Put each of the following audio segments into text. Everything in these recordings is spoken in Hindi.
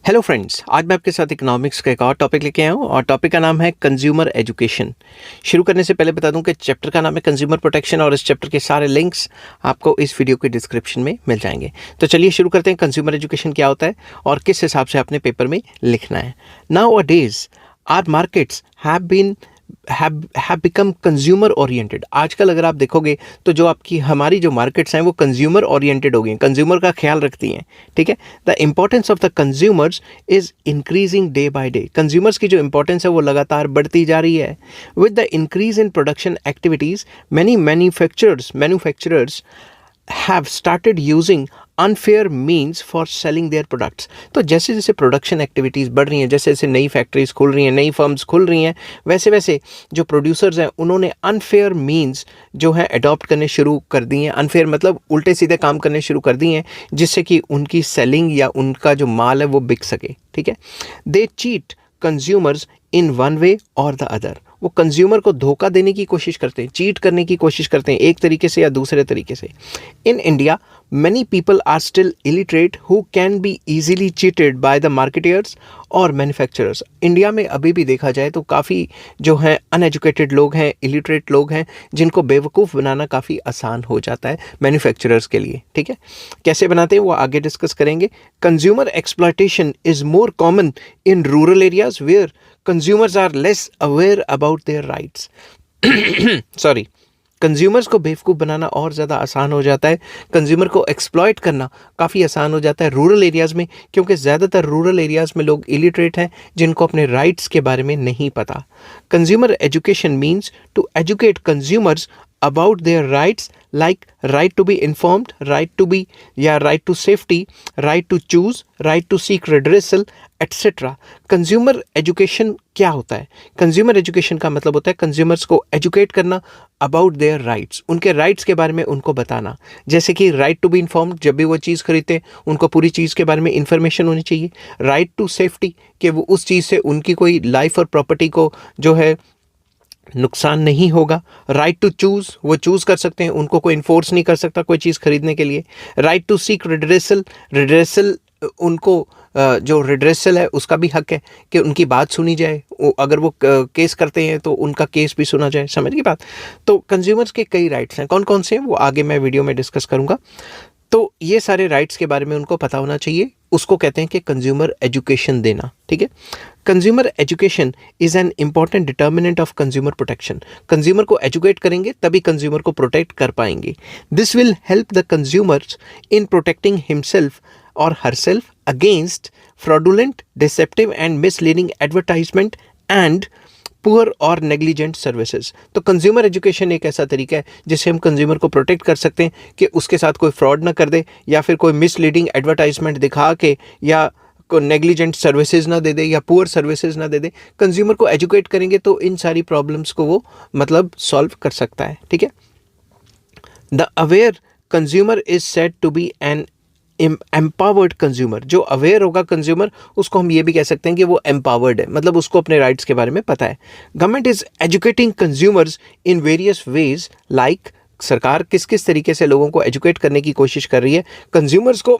हेलो फ्रेंड्स, आज मैं आपके साथ इकोनॉमिक्स का एक और टॉपिक लेके आया हूँ और टॉपिक का नाम है कंज्यूमर एजुकेशन। शुरू करने से पहले बता दूं कि चैप्टर का नाम है कंज्यूमर प्रोटेक्शन और इस चैप्टर के सारे लिंक्स आपको इस वीडियो के डिस्क्रिप्शन में मिल जाएंगे। तो चलिए शुरू करते हैं। कंज्यूमर एजुकेशन क्या होता है और किस हिसाब से आपने पेपर में लिखना है। Nowadays our markets have become consumer oriented. आजकल अगर आप देखोगे तो जो आपकी हमारी जो मार्केट्स हैं वो कंज्यूमर ओरिएंटेड हो गई हैं, कंज्यूमर का ख्याल रखती हैं। ठीक है, the importance of the consumers is increasing day by day. Consumers की जो इंपॉर्टेंस है वो लगातार बढ़ती जा रही है। With the increase in production activities many manufacturers have started using unfair means for selling their products। तो जैसे जैसे प्रोडक्शन एक्टिविटीज़ बढ़ रही हैं, जैसे जैसे नई फैक्ट्रीज खुल रही हैं, नई फर्म्स खुल रही हैं, वैसे वैसे जो प्रोड्यूसर्स हैं उन्होंने अनफेयर मीन्स जो है अडॉप्ट करने शुरू कर दिए हैं। अनफेयर मतलब उल्टे सीधे काम करने शुरू कर दिए हैं जिससे कि उनकी सेलिंग या उनका जो माल है वो बिक सके। ठीक है, they cheat consumers in one way और द अदर। वो कंज्यूमर को धोखा देने की कोशिश करते हैं, चीट करने की कोशिश करते हैं, एक तरीके से या दूसरे तरीके से। In India many people are still illiterate who can be easily cheated by the marketeers और मैन्युफैक्चरर्स। इंडिया में अभी भी देखा जाए तो काफ़ी जो हैं अनएजुकेटेड लोग हैं, इलिटरेट लोग हैं, जिनको बेवकूफ़ बनाना काफ़ी आसान हो जाता है मैन्युफैक्चरर्स के लिए। ठीक है, कैसे बनाते हैं वो आगे डिस्कस करेंगे। Consumer exploitation is more common in rural areas where consumers are less aware about their rights. Sorry, consumers को बेवकूफ़ बनाना और ज़्यादा आसान हो जाता है, कंज्यूमर को एक्सप्लॉयट करना काफ़ी आसान हो जाता है रूरल एरियाज़ में, क्योंकि ज़्यादातर रूरल एरियाज़ में लोग इलिटरेट हैं जिनको अपने राइट्स के बारे में नहीं पता। Consumer education means to educate consumers about their rights like right to be informed, right to be या right to safety, right to choose, right to seek redressal etc। Consumer education क्या होता है? कंज्यूमर एजुकेशन का मतलब होता है कंज्यूमर्स को एजुकेट करना अबाउट देयर राइट्स, उनके राइट्स के बारे में उनको बताना। जैसे कि राइट टू बी इन्फॉर्म्ड, जब भी वो चीज़ खरीदते हैं उनको पूरी चीज़ के बारे में इंफॉर्मेशन होनी चाहिए। राइट टू सेफ्टी, कि वो उस चीज़ से उनकी कोई लाइफ और प्रॉपर्टी को जो है नुकसान नहीं होगा। राइट टू चूज़, वो चूज़ कर सकते हैं, उनको कोई इन्फोर्स नहीं कर सकता कोई चीज़ खरीदने के लिए। राइट टू सीक रिड्रेसल, उनको जो रिड्रेसल है उसका भी हक है कि उनकी बात सुनी जाए, अगर वो केस करते हैं तो उनका केस भी सुना जाए। समझ की बात? तो कंज्यूमर्स के कई राइट्स हैं, कौन कौन से हैं वो आगे मैं वीडियो में डिस्कस करूँगा। तो ये सारे राइट्स के बारे में उनको पता होना चाहिए, उसको कहते हैं कि कंज्यूमर एजुकेशन देना। ठीक है, consumer education is an important determinant of consumer protection. Consumer को एजुकेट करेंगे तभी कंज्यूमर को प्रोटेक्ट कर पाएंगे। This will help the consumers in protecting himself और herself against fraudulent, deceptive and misleading advertisement and poor और नेग्लिजेंट सर्विसेज। तो कंज्यूमर एजुकेशन एक ऐसा तरीका है जिससे हम कंज्यूमर को प्रोटेक्ट कर सकते हैं कि उसके साथ कोई फ्रॉड ना कर दे या फिर कोई मिसलीडिंग एडवर्टाइजमेंट दिखा के या को नेग्लिजेंट सर्विसेज ना दे दे या पुअर सर्विसेज ना दे दे। कंज्यूमर को एजुकेट करेंगे तो इन सारी प्रॉब्लम्स को वो मतलब सॉल्व कर सकता है। ठीक है, the aware consumer is said to be an empowered consumer. जो अवेयर होगा कंज्यूमर, उसको हम ये भी कह सकते हैं कि वो एम्पावर्ड है, मतलब उसको अपने राइट्स के बारे में पता है। Government is educating consumers in various ways like, सरकार किस किस तरीके से लोगों को एजुकेट करने की कोशिश कर रही है, कंज्यूमर्स को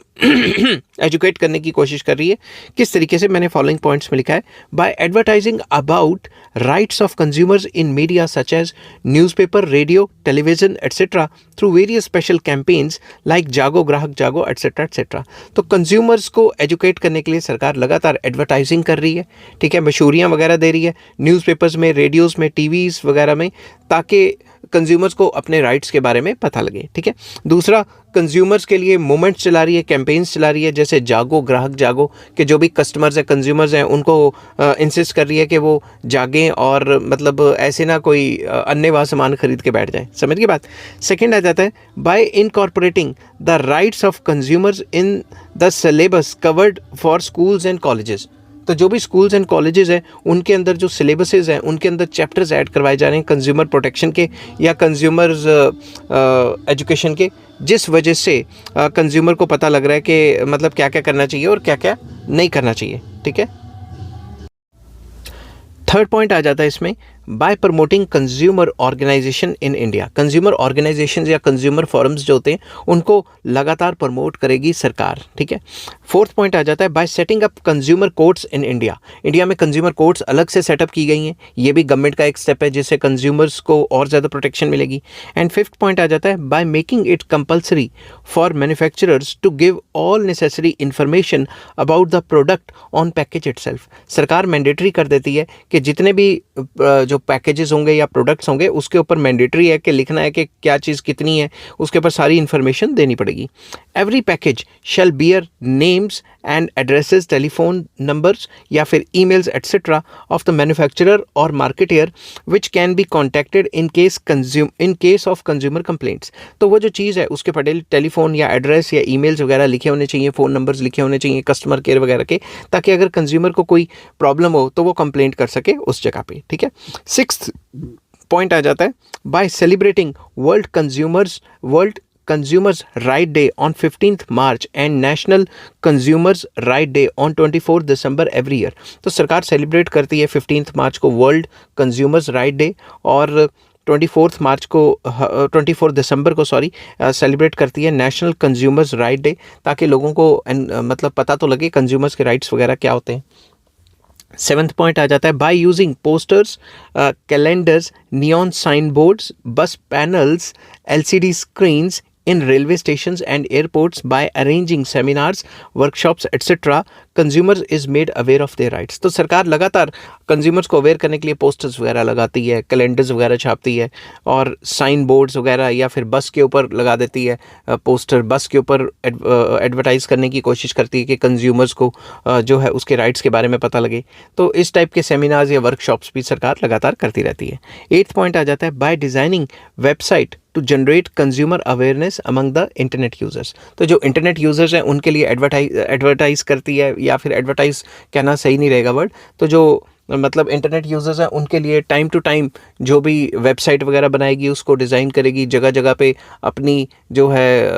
एजुकेट करने की कोशिश कर रही है। किस तरीके से, मैंने फॉलोइंग पॉइंट्स में लिखा है। By advertising about rights of consumers in media such as newspaper, radio, television etcetera through various special campaigns like Jago Grahak Jago etcetera etcetera. तो कंज्यूमर्स को एजुकेट करने के लिए सरकार लगातार एडवर्टाइजिंग कर रही है। ठीक है, मशहूरियाँ वगैरह दे रही है न्यूज़पेपर्स में, रेडियोज़ में, टीवीज़ वगैरह में, ताकि कंज्यूमर्स को अपने राइट्स के बारे में पता लगे। ठीक है, दूसरा, कंज्यूमर्स के लिए मूवमेंट्स चला रही है, कैंपेन्स चला रही है, जैसे जागो ग्राहक जागो, कि जो भी कस्टमर्स हैं, कंज्यूमर्स हैं, उनको इंसिस्ट कर रही है कि वो जागें और मतलब ऐसे ना कोई अन्यवाह सामान खरीद के बैठ जाए। समझ की बात? सेकंड आ जाता है bye incorporating the rights of consumers in the syllabus covered for schools and colleges. तो जो भी स्कूल्स एंड कॉलेजेस हैं उनके अंदर जो सिलेबसेस हैं उनके अंदर चैप्टर्स ऐड करवाए जा रहे हैं कंज्यूमर प्रोटेक्शन के या कंज्यूमर्स एजुकेशन के, जिस वजह से कंज्यूमर को पता लग रहा है कि मतलब क्या क्या करना चाहिए और क्या क्या नहीं करना चाहिए। ठीक है, थर्ड पॉइंट आ जाता है इसमें by promoting consumer organisation in India. Consumer organisation या कंज्यूमर फोरम्स जो होते हैं उनको लगातार प्रमोट करेगी सरकार, ठीक है। फोर्थ पॉइंट आ जाता है bye setting up consumer courts in India. India में कंज्यूमर कोर्ट्स अलग से सेटअप की गई हैं, ये भी गवर्नमेंट का एक स्टेप है जिससे कंज्यूमर्स को और ज़्यादा प्रोटेक्शन मिलेगी। एंड फिफ्थ पॉइंट आ जाता है by making it compulsory for manufacturers to give all necessary information about the product on package itself. सरकार मैंडेटरी कर देती है कि जितने भी जो पैकेजेस होंगे या प्रोडक्ट्स होंगे उसके ऊपर मैंडेटरी है कि लिखना है कि क्या चीज़ कितनी है, उसके ऊपर सारी इन्फॉर्मेशन देनी पड़ेगी। Every package shall bear names and addresses, telephone numbers या फिर emails etcetera of the manufacturer और marketer which can be contacted in case of consumer complaints. तो वो जो चीज़ है उसके पर टेलीफोन या एड्रेस या ईमेल्स वगैरह लिखे होने चाहिए, फ़ोन नंबर्स लिखे होने चाहिए कस्टमर केयर वगैरह के, ताकि अगर कंज्यूमर को कोई प्रॉब्लम हो तो वो कंप्लेंट कर सके उस जगह पे, ठीक है। सिक्स्थ पॉइंट आ जाता है by celebrating world Consumers Right Day on 15th March and National Consumers Right Day on 24th December every year। तो सरकार सेलिब्रेट करती है 15th मार्च को वर्ल्ड कंज्यूमर्स राइट डे और 24 दिसंबर को सेलिब्रेट करती है नेशनल कंज्यूमर्स राइट डे, ताकि लोगों को मतलब पता तो लगे कंज्यूमर्स के राइट्स वगैरह क्या होते हैं। सेवन्थ पॉइंट आ जाता है by using posters, calendars, neon sign boards, bus panels, LCD स्क्रीन्स in railway stations and airports by arranging seminars, workshops etc. consumers is made aware of their rights। तो सरकार लगातार कंज्यूमर्स को अवेयर करने के लिए पोस्टर्स वगैरह लगाती है, कैलेंडर्स वगैरह छापती है और साइन बोर्ड्स वगैरह या फिर बस के ऊपर लगा देती है पोस्टर, बस के ऊपर एडवर्टाइज़ करने की कोशिश करती है कि कंज्यूमर्स को जो है उसके राइट्स के बारे में पता लगे। तो इस टाइप के सेमिनार्स या वर्कशॉप्स भी सरकार लगातार करती रहती है। एट्थ पॉइंट आ जाता है by designing website to generate consumer awareness among the internet users. तो जो इंटरनेट यूज़र्स हैं उनके लिए एडवर्टाइज़ करती है, या फिर एडवर्टाइज़ कहना सही नहीं रहेगा वर्ड, तो जो मतलब इंटरनेट यूज़र्स हैं उनके लिए टाइम टू टाइम जो भी वेबसाइट वगैरह बनाएगी उसको डिज़ाइन करेगी, जगह जगह पे अपनी जो है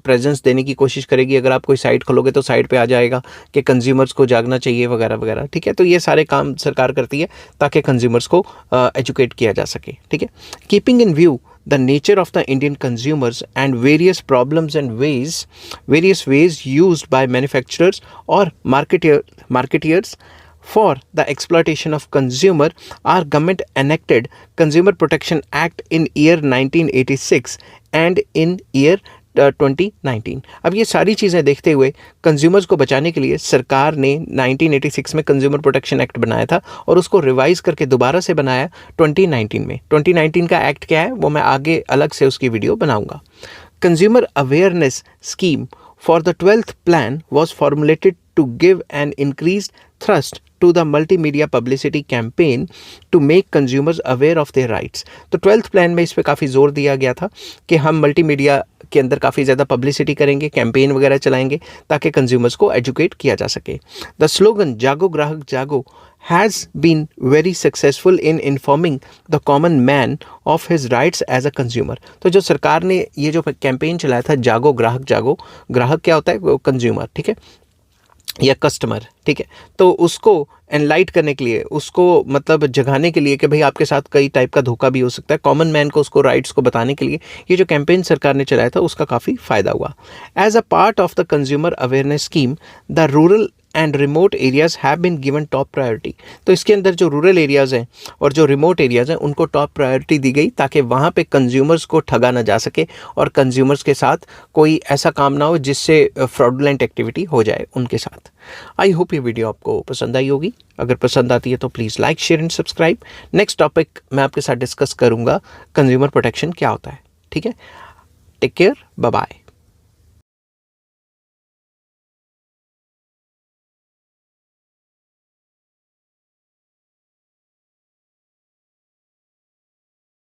प्रेजेंस देने की कोशिश करेगी। अगर आप कोई साइट खोलोगे तो साइट पे आ जाएगा कि कंज्यूमर्स को जागना चाहिए वगैरह वगैरह, ठीक है। तो ये सारे काम सरकार करती है ताकि कंज्यूमर्स को एजुकेट किया जा सके, ठीक है। Keeping in view the nature of the Indian consumers and various problems and various ways used by manufacturers or marketeers for the exploitation of consumer, our government enacted Consumer Protection Act in year 1986 and in year 2019। अब ये सारी चीज़ें देखते हुए कंज्यूमर्स को बचाने के लिए सरकार ने 1986 में कंज्यूमर प्रोटेक्शन एक्ट बनाया था और उसको रिवाइज करके दोबारा से बनाया 2019 में। 2019 का एक्ट क्या है वो मैं आगे अलग से उसकी वीडियो बनाऊंगा। Consumer awareness scheme for the 12th plan was formulated to give an increased thrust to the multimedia publicity campaign to make consumers aware of their rights। तो 12th प्लान में इस पे काफ़ी जोर दिया गया था कि हम मल्टीमीडिया के अंदर काफ़ी ज़्यादा पब्लिसिटी करेंगे, कैंपेन वगैरह चलाएंगे ताकि कंज्यूमर्स को एजुकेट किया जा सके। द स्लोगन जागो ग्राहक जागो has been very successful in informing the common man of his rights as a consumer। तो जो सरकार ने ये जो कैंपेन चलाया था जागो ग्राहक जागो, ग्राहक क्या होता है वो कंज्यूमर, ठीक है, या कस्टमर, ठीक है। तो उसको एनलाइट करने के लिए, उसको मतलब जगाने के लिए कि भाई आपके साथ कई टाइप का धोखा भी हो सकता है, कॉमन मैन को उसको राइट्स को बताने के लिए ये जो कैंपेन सरकार ने चलाया था उसका काफ़ी फ़ायदा हुआ। As a part of the consumer awareness scheme the rural and remote areas have been given top priority. तो इसके अंदर जो रूरल एरियाज़ हैं और जो रिमोट एरियाज़ हैं उनको टॉप प्रायोरिटी दी गई ताकि वहाँ पे कंज्यूमर्स को ठगा ना जा सके और कंज्यूमर्स के साथ कोई ऐसा काम ना हो जिससे फ्रॉडुलेंट एक्टिविटी हो जाए उनके साथ। आई होप ये वीडियो आपको पसंद आई होगी। अगर पसंद आती है तो please like share and subscribe. Next topic मैं आपके साथ डिस्कस करूँगा कंज्यूमर प्रोटेक्शन क्या होता है, ठीक है। Take care, bye bye.